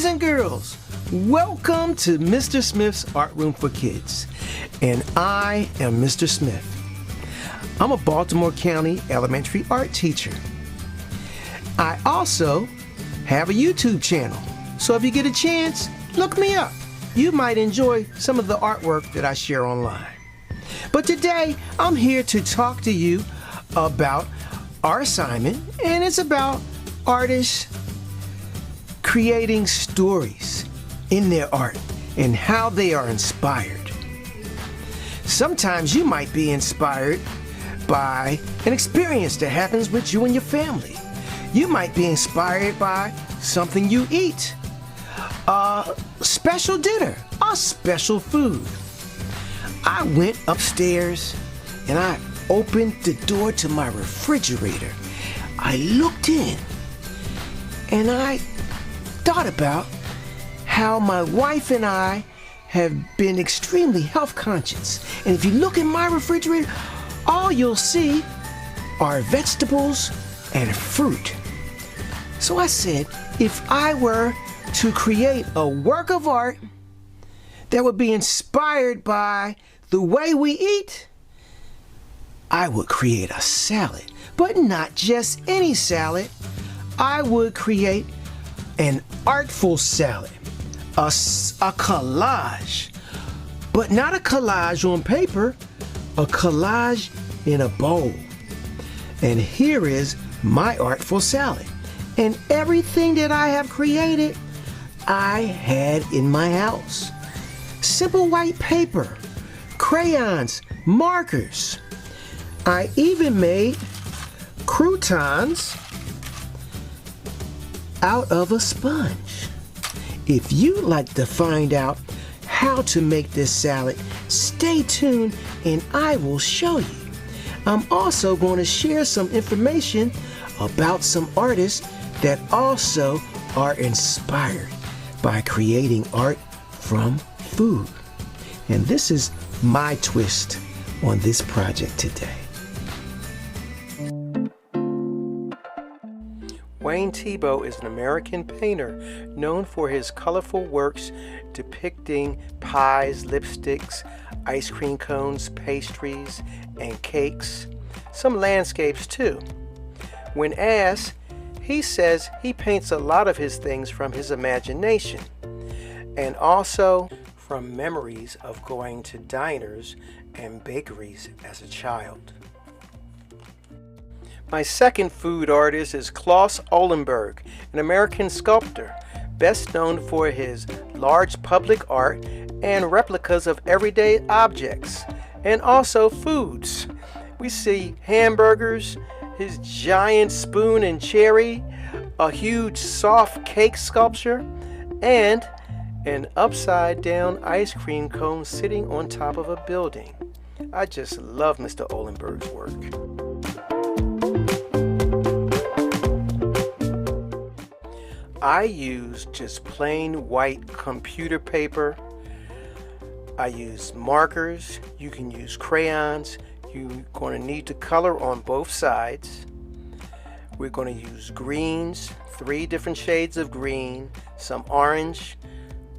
Boys and girls, welcome to Mr. Smith's Art Room for Kids. And I am Mr. Smith. I'm a Baltimore County elementary art teacher. I also have a YouTube channel, so if you get a chance, look me up. You might enjoy some of the artwork that I share online. But today, I'm here to talk to you about our assignment, and it's about artists creating stories in their art and how they are inspired. Sometimes you might be inspired by an experience that happens with you and your family. You might be inspired by something you eat, a special dinner, a special food. I went upstairs and I opened the door to my refrigerator. I looked in and I thought about how my wife and I have been extremely health conscious. And if you look in my refrigerator, all you'll see are vegetables and fruit. So I said, if I were to create a work of art that would be inspired by the way we eat, I would create a salad. But not just any salad. I would create an artful salad, a collage, but not a collage on paper, a collage in a bowl. And here is my artful salad. And everything that I have created, I had in my house. Simple white paper, crayons, markers. I even made croutons out of a sponge. If you'd like to find out how to make this salad, stay tuned and I will show you. I'm also going to share some information about some artists that also are inspired by creating art from food. And this is my twist on this project today. Wayne Thiebaud is an American painter known for his colorful works depicting pies, lipsticks, ice cream cones, pastries, and cakes, some landscapes too. When asked, he says he paints a lot of his things from his imagination and also from memories of going to diners and bakeries as a child. My second food artist is Claes Oldenburg, an American sculptor, best known for his large public art and replicas of everyday objects, and also foods. We see hamburgers, his giant spoon and cherry, a huge soft cake sculpture, and an upside-down ice cream cone sitting on top of a building. I just love Mr. Oldenburg's work. I use just plain white computer paper. I use markers. You can use crayons. You're going to need to color on both sides. We're going to use greens, 3 different shades of green, some orange,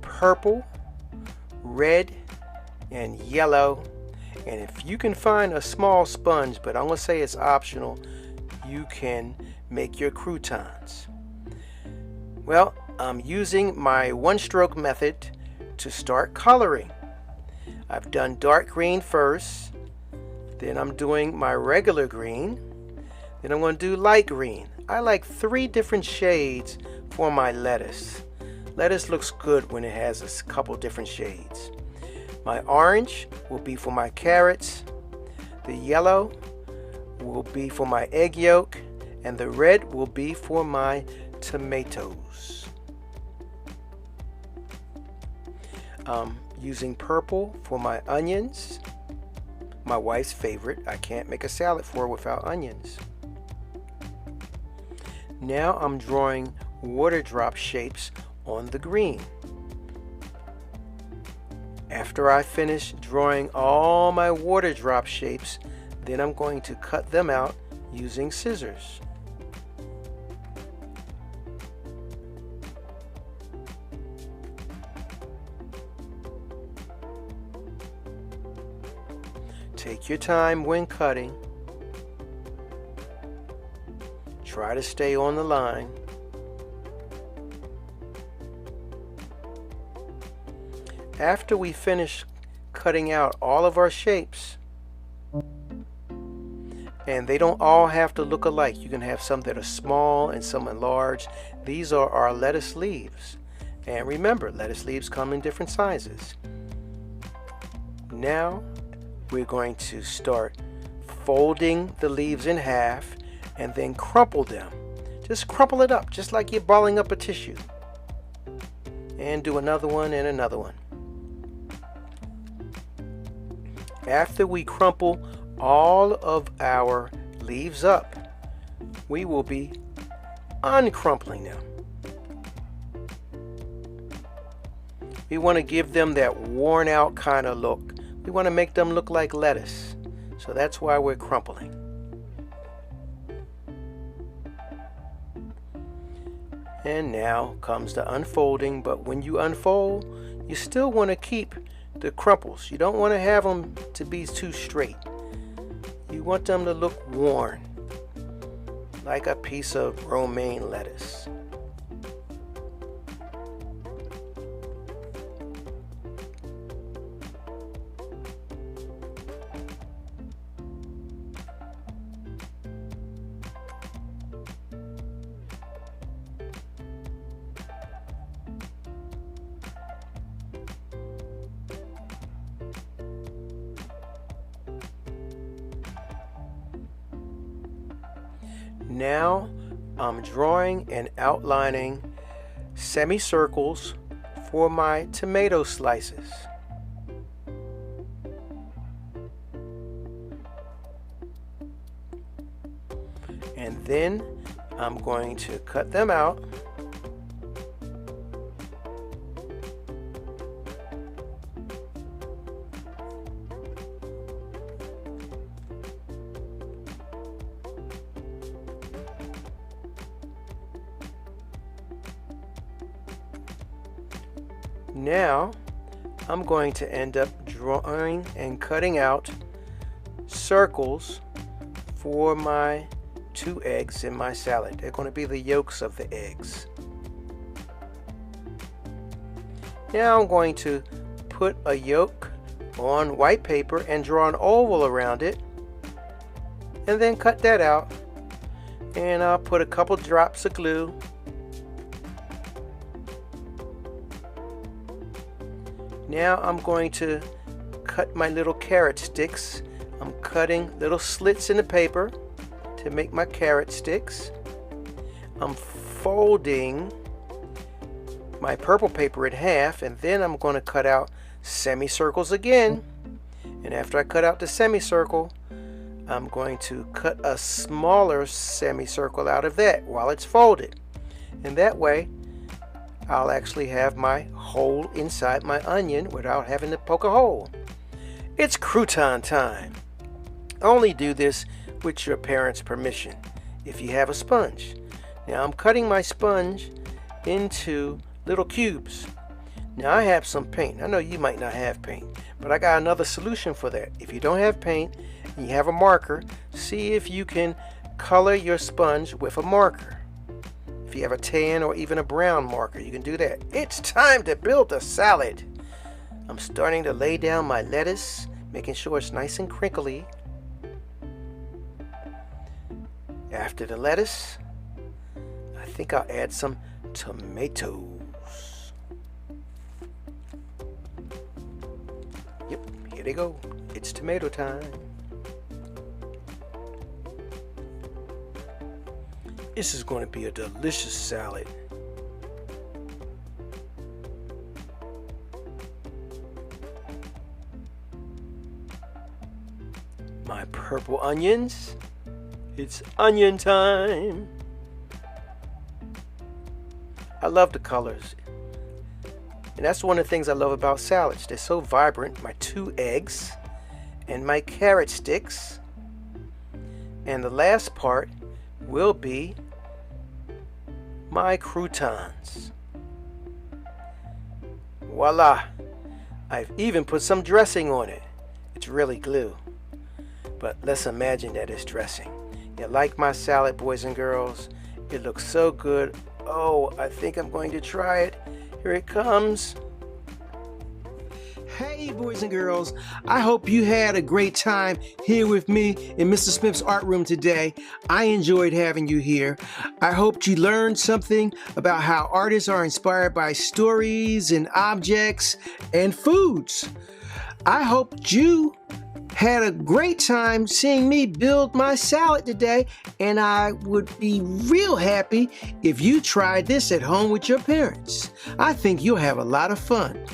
purple, red, and yellow. And if you can find a small sponge, but I'm going to say it's optional, you can make your croutons. Well, I'm using my one-stroke method to start coloring. I've done dark green first, then I'm doing my regular green, then I'm going to do light green. I like 3 different shades for my lettuce. Lettuce looks good when it has a couple different shades. My orange will be for my carrots, the yellow will be for my egg yolk, and the red will be for my tomatoes. Using purple for my onions, my wife's favorite. I can't make a salad for her without onions. Now I'm drawing water drop shapes on the green. After I finish drawing all my water drop shapes, then I'm going to cut them out using scissors. Take your time when cutting. Try to stay on the line. After we finish cutting out all of our shapes, and they don't all have to look alike. You can have some that are small and some are large. These are our lettuce leaves. And remember, lettuce leaves come in different sizes. Now we're going to start folding the leaves in half and then crumple them. Just crumple it up, just like you're balling up a tissue. And do another one and another one. After we crumple all of our leaves up, we will be uncrumpling them. We want to give them that worn out kind of look. We want to make them look like lettuce. So that's why we're crumpling. And now comes the unfolding, but when you unfold, you still want to keep the crumples. You don't want to have them to be too straight. You want them to look worn, like a piece of romaine lettuce. Now I'm drawing and outlining semicircles for my tomato slices. And then I'm going to cut them out. Now I'm going to end up drawing and cutting out circles for my 2 eggs in my salad. They're going to be the yolks of the eggs. Now I'm going to put a yolk on white paper and draw an oval around it, and then cut that out. And I'll put a couple drops of glue. Now I'm going to cut my little carrot sticks. I'm cutting little slits in the paper to make my carrot sticks. I'm folding my purple paper in half, and then I'm going to cut out semicircles again. And after I cut out the semicircle, I'm going to cut a smaller semicircle out of that while it's folded. And that way I'll actually have my hole inside my onion without having to poke a hole. It's crouton time. Only do this with your parents' permission if you have a sponge. Now I'm cutting my sponge into little cubes. Now I have some paint. I know you might not have paint, but I got another solution for that. If you don't have paint and you have a marker, see if you can color your sponge with a marker. If you have a tan or even a brown marker, you can do that. It's time to build a salad. I'm starting to lay down my lettuce, making sure it's nice and crinkly. After the lettuce, I think I'll add some tomatoes. Yep, here they go. It's tomato time. This is going to be a delicious salad. My purple onions. It's onion time. I love the colors. And that's one of the things I love about salads. They're so vibrant. My 2 eggs and my carrot sticks. And the last part will be my croutons. Voila! I've even put some dressing on it. It's really glue. but let's imagine that it's dressing. You like my salad, boys and girls? It looks so good. Oh, I think I'm going to try it. Here it comes. Hey, boys and girls. I hope you had a great time here with me in Mr. Smith's art room today. I enjoyed having you here. I hope you learned something about how artists are inspired by stories and objects and foods. I hope you had a great time seeing me build my salad today, and I would be real happy if you tried this at home with your parents. I think you'll have a lot of fun.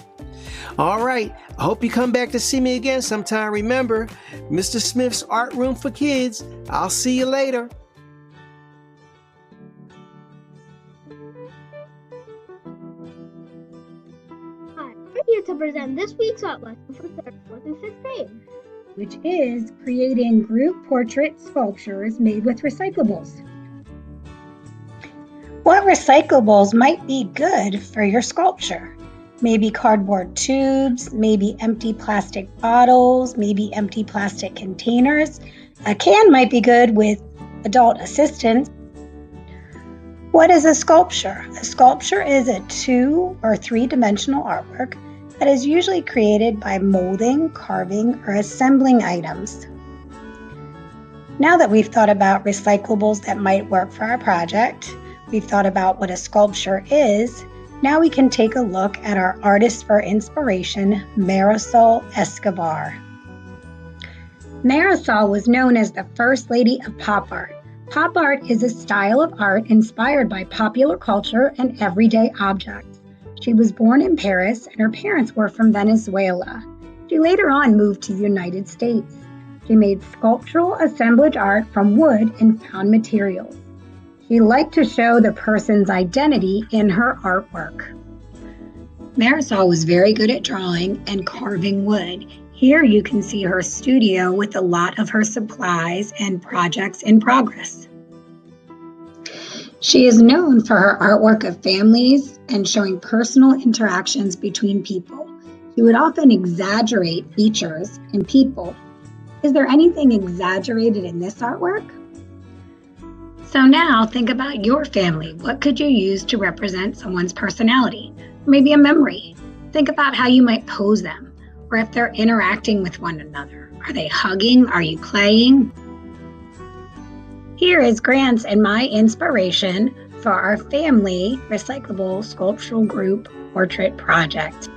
All right, I hope you come back to see me again sometime. Remember, Mr. Smith's Art Room for Kids. I'll see you later. Hi, I'm here to present this week's art lesson for 3rd, 4th, and 5th grade, which is creating group portrait sculptures made with recyclables. What recyclables might be good for your sculpture? Maybe cardboard tubes, maybe empty plastic bottles, maybe empty plastic containers. A can might be good with adult assistance. What is a sculpture? A sculpture is a 2- or 3-dimensional artwork that is usually created by molding, carving, or assembling items. Now that we've thought about recyclables that might work for our project, we've thought about what a sculpture is, now we can take a look at our artist for inspiration, Marisol Escobar. Marisol was known as the first lady of pop art. Pop art is a style of art inspired by popular culture and everyday objects. She was born in Paris and her parents were from Venezuela. She later on moved to the United States. She made sculptural assemblage art from wood and found materials. She liked to show the person's identity in her artwork. Marisol was very good at drawing and carving wood. Here you can see her studio with a lot of her supplies and projects in progress. She is known for her artwork of families and showing personal interactions between people. She would often exaggerate features in people. Is there anything exaggerated in this artwork? So now think about your family. What could you use to represent someone's personality? Maybe a memory. Think about how you might pose them, or if they're interacting with one another. Are they hugging? Are you playing? Here is Grant's and my inspiration for our family recyclable sculptural group portrait project.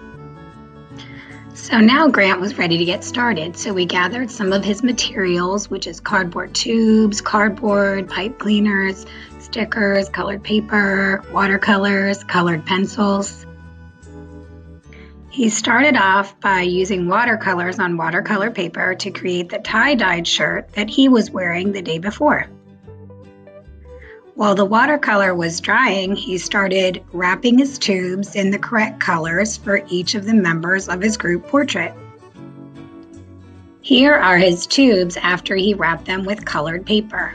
So now Grant was ready to get started, so we gathered some of his materials, which is cardboard tubes, cardboard, pipe cleaners, stickers, colored paper, watercolors, colored pencils. He started off by using watercolors on watercolor paper to create the tie-dyed shirt that he was wearing the day before. While the watercolor was drying, he started wrapping his tubes in the correct colors for each of the members of his group portrait. Here are his tubes after he wrapped them with colored paper.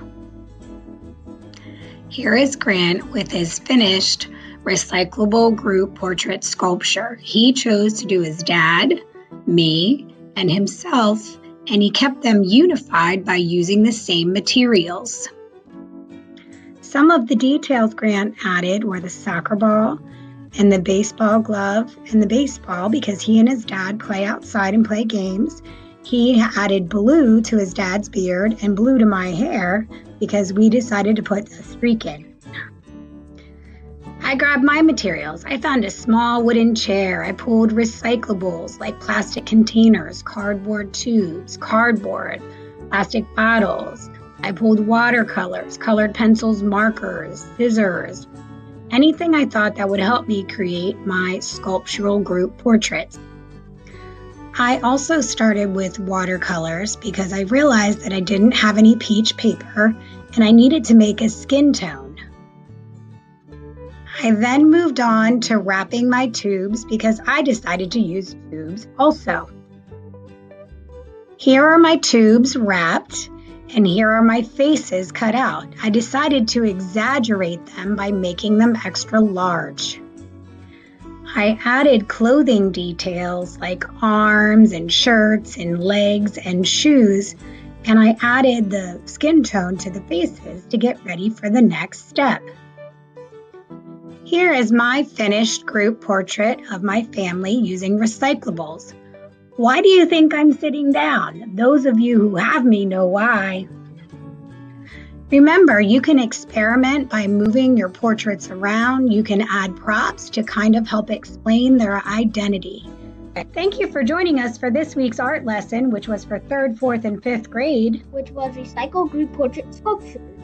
Here is Grant with his finished recyclable group portrait sculpture. He chose to do his dad, me, and himself, and he kept them unified by using the same materials. Some of the details Grant added were the soccer ball and the baseball glove and the baseball because he and his dad play outside and play games. He added blue to his dad's beard and blue to my hair because we decided to put a streak in. I grabbed my materials. I found a small wooden chair. I pulled recyclables like plastic containers, cardboard tubes, cardboard, plastic bottles. I pulled watercolors, colored pencils, markers, scissors, anything I thought that would help me create my sculptural group portraits. I also started with watercolors because I realized that I didn't have any peach paper and I needed to make a skin tone. I then moved on to wrapping my tubes because I decided to use tubes also. Here are my tubes wrapped. And here are my faces cut out. I decided to exaggerate them by making them extra large. I added clothing details like arms and shirts and legs and shoes and I added the skin tone to the faces to get ready for the next step. Here is my finished group portrait of my family using recyclables. Why do you think I'm sitting down? Those of you who have me know why. Remember, you can experiment by moving your portraits around. You can add props to kind of help explain their identity. Thank you for joining us for this week's art lesson, which was for 3rd, 4th, and 5th grade. which was recycle group portrait sculptures.